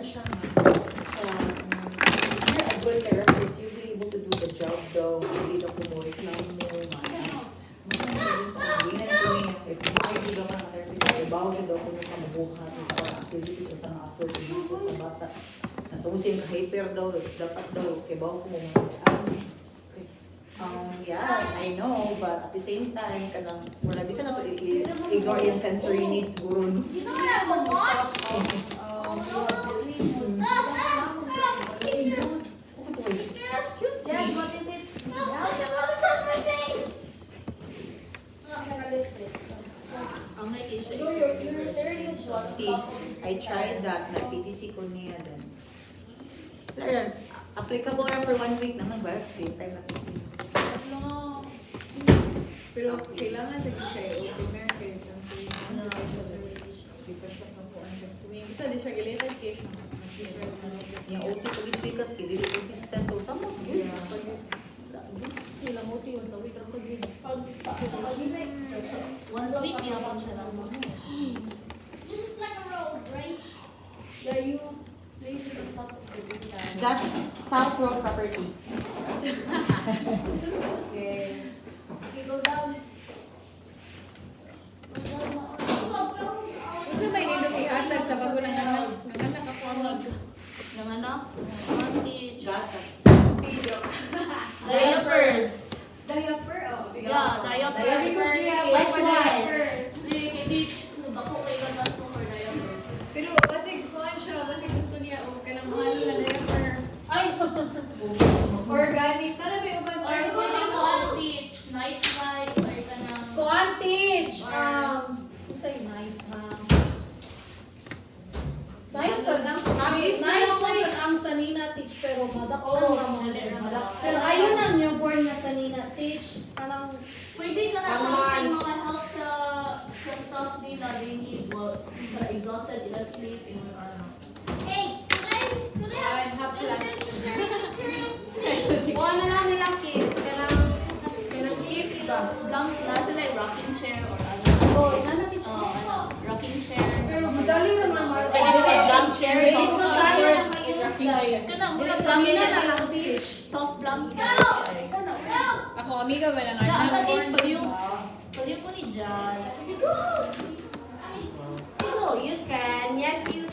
siya nga. You're a good therapist. You'll be able to do the job though. Hindi daw kumulit lang mo. Hindi na ito if ay juga ka na therapist, ibaw siya daw kung mabuhat sa mga activity o sa mga activity sa bata. Natusin ka hyper daw, dapat daw, kibaw ko yeah, I know, but at the same time, kanang wala bisa na to ignore yung sensory needs guro. You know what I would want? Excuse me. Yes, what is it? What's the water from my face? So your third is what? I tried that, na PTC ko niya din. Learn, applicable na for 1 week naman ba? Same time na PTC. Pero kailangan sa siya i-open kaya sa because siya kapuan sa swing. Isa di siya related case na Yung OT ko is because hindi consistent. So, somewhat good. Ilang OT once a week ang pag-grid. Once a week, yapon siya lang. This is like a road, right? Yeah, you place it on top of the big guy. That's South Road Properties. Okay. Okay, go down. Unsa may nindot ihatag sa bago ng anak? Nanganak ako amig. Nanganak, advantage, Gatas. diapers. Diaper, oh. Yeah, diapers. Because we have Like one what? diaper. Teach, bako kay gatas mo for diapers. Pero kasi kuhan siya, kasi gusto niya o kanang mahalo na diaper. Ay! Organic. Tara may uban Or pwede mo ang teach, night, or kanang... Kuhan teach. Say nice, Nice to nang nice nice ang sanina teach pero madakpan Oo, ka mo. madakpan. Pero ayun ang newborn nga sanina teach. Parang Pwede ka na something maka-help sa stuff nila. They need, well, exhausted, ila sleep, in ano. Hey, could I I have have this plans. materials? o ano lang nila kid kanang gift ka. Blank na sila rocking chair or ano. Oh, ina teach ko. Rocking chair. Pero madali naman mo. Pwede may blank chair. Pwede no? mo tayo na mag-use like. Kanang mula Sanina na lang teach. soft blanket. Ako amiga ba lang Siya, ang anak? teach pag yung po ni Jazz. Go, you can. Yes, you